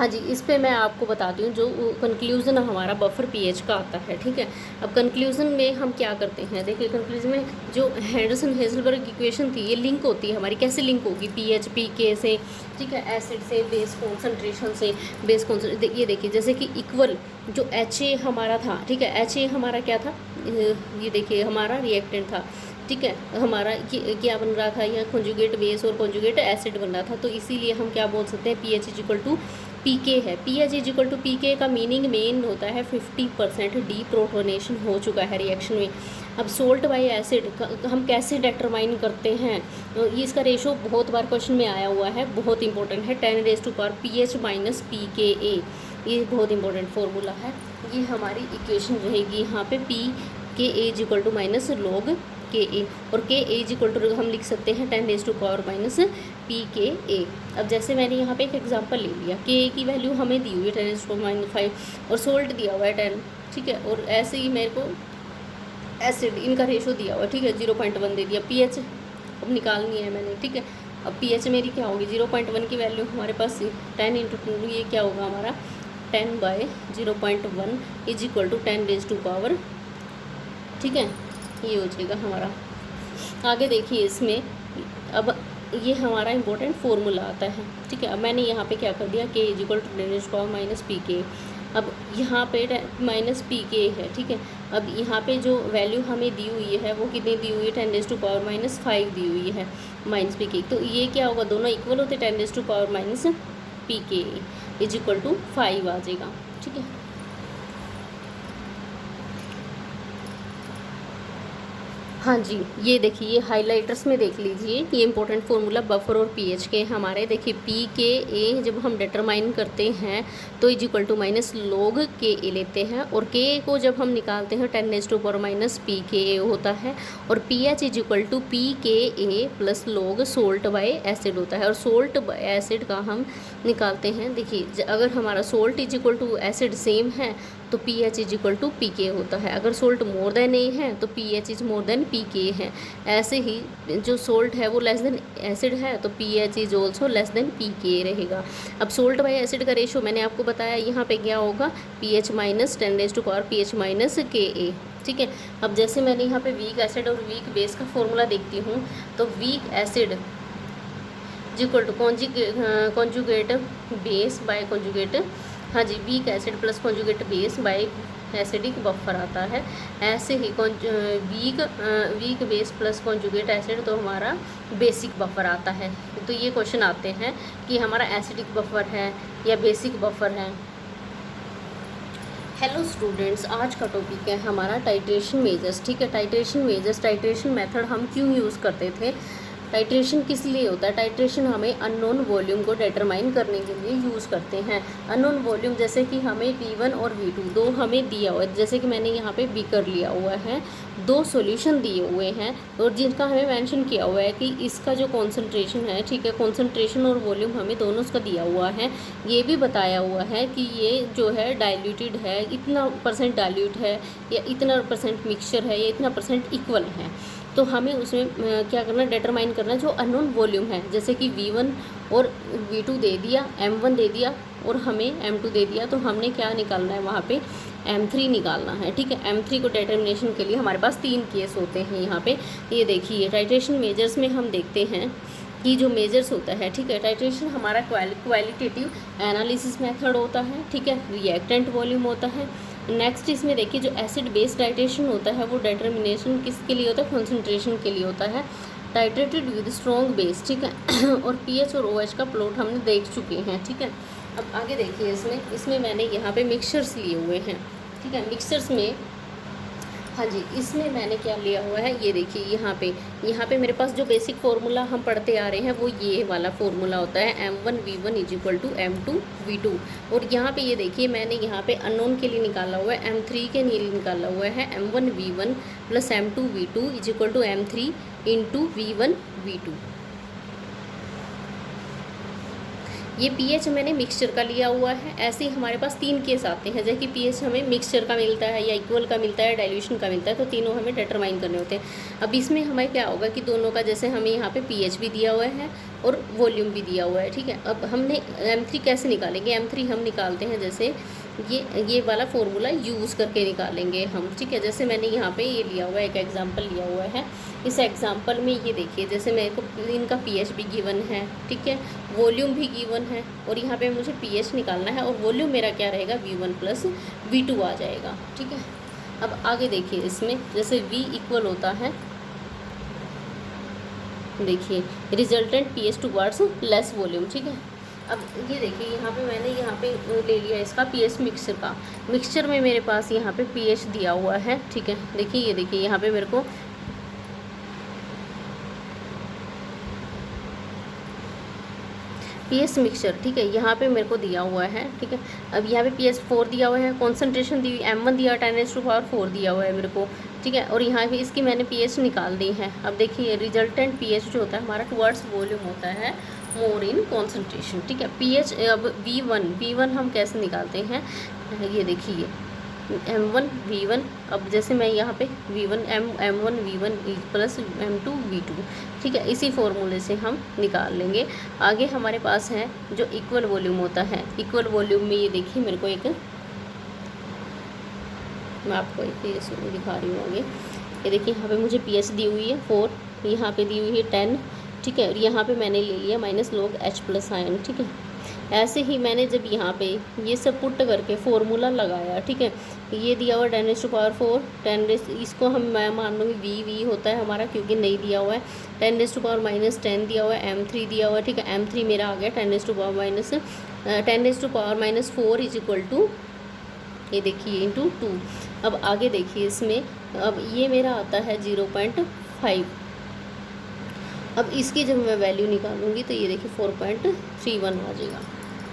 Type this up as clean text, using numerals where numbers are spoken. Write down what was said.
हाँ जी, इस पे मैं आपको बताती हूँ जो कंक्लूज़न हमारा बफर पीएच का आता है, ठीक है। अब कंक्लूज़न में हम क्या करते हैं, देखिए कंक्लूज़न में जो हेंडरसन हेज़लबर्ग इक्वेशन थी ये लिंक होती है हमारी, कैसे लिंक होगी, पीएच पीके से, ठीक है, एसिड से, बेस कॉन्सनट्रेशन से, बेस कॉन्सनट्रेशन, ये देखिए जैसे कि इक्वल जो HA हमारा था, ठीक है, HA हमारा क्या था, ये देखिए हमारा रिएक्टेंट था, ठीक है, हमारा क्या बन रहा था, यहाँ कॉन्जुगेट बेस और कॉन्जुगेट एसिड बन रहा था, तो इसीलिए हम क्या बोल सकते हैं, पीएच इज इक्वल टू पीके है। पीएच इज इक्वल टू पीके का मीनिंग मेन होता है 50% डीप्रोटोनेशन हो चुका है रिएक्शन में। अब सोल्ट बाय एसिड हम कैसे डिटरमाइन करते हैं, ये इसका रेशो बहुत बार क्वेश्चन में आया हुआ है, बहुत इंपॉर्टेंट है, 10⁻⁴ पीएच माइनस पीके, ये बहुत इंपॉर्टेंट फार्मूला है। ये हमारी इक्वेशन रहेगी यहाँ पे p K is equal to minus log K a, और के इज इक्वल टू हम लिख सकते हैं 10⁻⁻ पी के ए। अब जैसे मैंने यहाँ पे एक एग्जांपल ले लिया, के ए की वैल्यू हमें दी हुई है 10⁻⁵ और सोल्ट दिया हुआ है 10, ठीक है, और ऐसे ही मेरे को एसिड इनका रेशो दिया हुआ है, ठीक है, 0.1 दे दिया। पीएच अब निकालनी है मैंने, ठीक है, अब पीएच मेरी क्या होगी, 0.1 की वैल्यू हमारे पास 10 × 2, ये क्या होगा हमारा 10/0.1 इज इक्वल टू 10⁻⁴, ठीक है, ये हो जाएगा हमारा। आगे देखिए इसमें अब ये हमारा इंपॉर्टेंट फार्मूला आता है, ठीक है। अब मैंने यहाँ पे क्या कर दिया, K is equal to 10⁻⁻ minus p K. अब यहाँ पे माइनस पी के है, ठीक है। अब यहाँ पे जो वैल्यू हमें दी हुई है वो कितनी दी हुई है, 10⁻⁻5 दी हुई है माइनस पी के। तो ये क्या होगा, दोनों इक्वल होते, 10⁻⁻ P K is equal to 5 आ जाएगा, ठीक है। हाँ जी, ये देखिए ये हाइलाइटर्स में देख लीजिए, ये इंपॉर्टेंट फार्मूला बफर और पीएच के हमारे, देखिए पी के ए जब हम डिटरमाइन करते हैं तो is equal to minus log K a लेते हैं, और के ए को जब हम निकालते हैं 10⁻⁻ पी के ए होता है, और P H is equal to P K A plus log salt by acid होता है। और सोल्ट एसिड का हम निकालते हैं, देखिए अगर हमारा salt is equal to acid same है तो P H is equal to P K होता है, अगर सोल्ट मोर देन ए है तो P H is more than P के है। ऐसे ही जो सोल्ट है वो लेस देन एसिड है तो P H is also less than P K रहेगा। अब सोल्ट बाय एसिड का रेशो मैंने आपको बताया, यहाँ पे क्या होगा, P H minus 10⁻⁴ P H minus K A, ठीक है। अब जैसे मैंने यहाँ पे वीक एसिड और वीक बेस का फॉर्मूला देखती हूँ, तो weak acid equal to conjugate base by conjugate, हाँ जी, weak acid plus conjugate base by acidic buffer आता है। ऐसे ही weak base plus conjugate acid तो हमारा बेसिक बफर आता है। तो ये क्वेश्चन आते हैं कि हमारा एसिडिक बफर है या बेसिक बफर है। हेलो स्टूडेंट्स, आज का टॉपिक है हमारा टाइट्रेशन मेजर्स, ठीक है। टाइट्रेशन मेजर्स, टाइट्रेशन मेथड हम क्यों यूज़ करते थे, टाइट्रेशन किस लिए होता है, टाइट्रेशन हमें अननोन वॉल्यूम को डिटरमाइन करने के लिए यूज़ करते हैं। अननोन वॉल्यूम जैसे कि हमें V1 और V2 दो हमें दिया हुआ है, जैसे कि मैंने यहाँ पे बीकर लिया हुआ है, दो सॉल्यूशन दिए हुए हैं और जिनका हमें मेंशन किया हुआ है कि इसका जो कॉन्सेंट्रेशन है, ठीक है, कॉन्सेंट्रेशन और वॉल्यूम हमें दोनों का दिया हुआ है। ये भी बताया हुआ है कि ये जो है डाइल्यूटेड है, इतना % डाइल्यूट है या इतना % मिक्सचर है या इतना % इक्वल है। तो हमें उसमें क्या करना, डिटरमाइन करना जो अननोन वॉल्यूम है, जैसे कि V1 और V2 दे दिया, M1 दे दिया और हमें M2 दे दिया, तो हमने क्या निकालना है वहाँ पे M3 निकालना है, ठीक है। M3 को डिटर्मिनेशन के लिए हमारे पास 3 केस होते हैं यहाँ पे। ये देखिए टाइट्रेशन मेजर्स में हम देखते हैं कि जो मेजर्स होता है, ठीक है, टाइट्रेशन हमारा क्वालिटेटिव एनालिसिस मेथड होता है, ठीक है, रिएक्टेंट वॉल्यूम होता है। नेक्स्ट इसमें देखिए जो एसिड बेस टाइट्रेशन होता है वो डिटर्मिनेशन किसके लिए होता है, कॉन्सेंट्रेशन के लिए होता है, टाइट्रेटेड विद स्ट्रॉन्ग बेस, ठीक है। और पीएच और ओएच का प्लॉट हमने देख चुके हैं, ठीक है। अब आगे देखिए इसमें मैंने यहाँ पे मिक्सचर्स लिए हुए हैं, ठीक है। मिक्सचर्स में, हाँ जी, इसमें मैंने क्या लिया हुआ है, ये देखिए यहाँ पे मेरे पास जो बेसिक फार्मूला हम पढ़ते आ रहे हैं वो ये वाला फार्मूला होता है M1V1 is equal to M2V2। और यहाँ पे ये देखिए मैंने यहाँ पे अननोन के लिए निकाला हुआ है, M3 के लिए निकाला हुआ है M1V1 plus M2V2 is equal to M3 into V1V2। ये पीएच मैंने मिक्सचर का लिया हुआ है। ऐसे ही हमारे पास 3 केस आते हैं, जैसे कि पीएच हमें मिक्सचर का मिलता है या इक्वल का मिलता है, डाइल्यूशन का मिलता है, तो तीनों हमें डिटरमाइन करने होते हैं। अब इसमें हमें क्या होगा कि दोनों का, जैसे हमें यहाँ पे पीएच भी दिया हुआ है और वॉल्यूम भी दिया हुआ है, ठीक है। अब हमने M3 कैसे निकालेंगे, M3 हम निकालते हैं जैसे ये वाला फॉर्मूला यूज़ करके निकालेंगे हम, ठीक है। जैसे मैंने यहाँ पे ये लिया हुआ है, एक एग्जांपल लिया हुआ है। इस एग्जांपल में ये देखिए, जैसे मेरे को इनका pH भी गिवन है, ठीक है, वॉल्यूम भी गिवन है, और यहाँ पे मुझे pH निकालना है, और वॉल्यूम मेरा क्या रहेगा, V1 प्लस V2 आ जाएगा, ठीक है। अब आगे देखिए, इसमें जैसे V इक्वल होता है, देखिए resultant pH towards less volume, ठीक है। अब ये देखिए, यहाँ पे मैंने यहाँ पे ले लिया इसका pH मिक्सचर का। मिक्सचर में मेरे पास यहाँ पे pH दिया हुआ है, ठीक है। देखिए ये देखिए, यहाँ पे मेरे को pH मिक्सचर, ठीक है, यहाँ पे मेरे को दिया हुआ है, ठीक है। अब यहाँ पे pH 4 दिया हुआ है, कॉन्सेंट्रेशन दी हुई M1 दिया, 10⁻⁴ दिया हुआ है मेरे को, ठीक है। और यहाँ पे इसकी मैंने pH निकाल दी है। अब देखिए रिजल्टेंट pH जो होता है हमारा टुवर्ड्स वॉल्यूम होता है मोर इन कॉन्सेंट्रेशन, ठीक है। pH अब V1 हम कैसे निकालते हैं, ये देखिए M1 V1। अब जैसे मैं यहाँ पे V1 M1 V1 plus M2 V2, ठीक है, इसी फॉर्मूले से हम निकाल लेंगे। आगे हमारे पास है जो इक्वल वॉल्यूम होता है। इक्वल वॉल्यूम में ये देखिए, मेरे को एक, मैं आपको एक ये दिखा रही हूँ आगे। ये देखिए, यहाँ पे मुझे pH दी हुई है 4, यहाँ पे दी हुई है 10, ठीक है। और यहाँ पे मैंने ले लिया -log H+ आयन, ठीक है। ऐसे ही मैंने जब यहाँ पे ये सब पुट करके फॉर्मूला लगाया, ठीक है, ये दिया हुआ 10⁻⁴, इसको हम मैं मान लूँगी V होता है हमारा, क्योंकि नहीं दिया हुआ है। 10⁻⁻10 दिया हुआ है, M3 दिया हुआ है, ठीक है। M3 मेरा आ गया 10⁻⁴ इज इक्वल टू, ये देखिए इंटू 2। अब आगे देखिए इसमें, अब ये मेरा आता है 0.5। अब इसकी जब मैं वैल्यू निकालूंगी तो ये देखिए 4.31 आ जाएगा।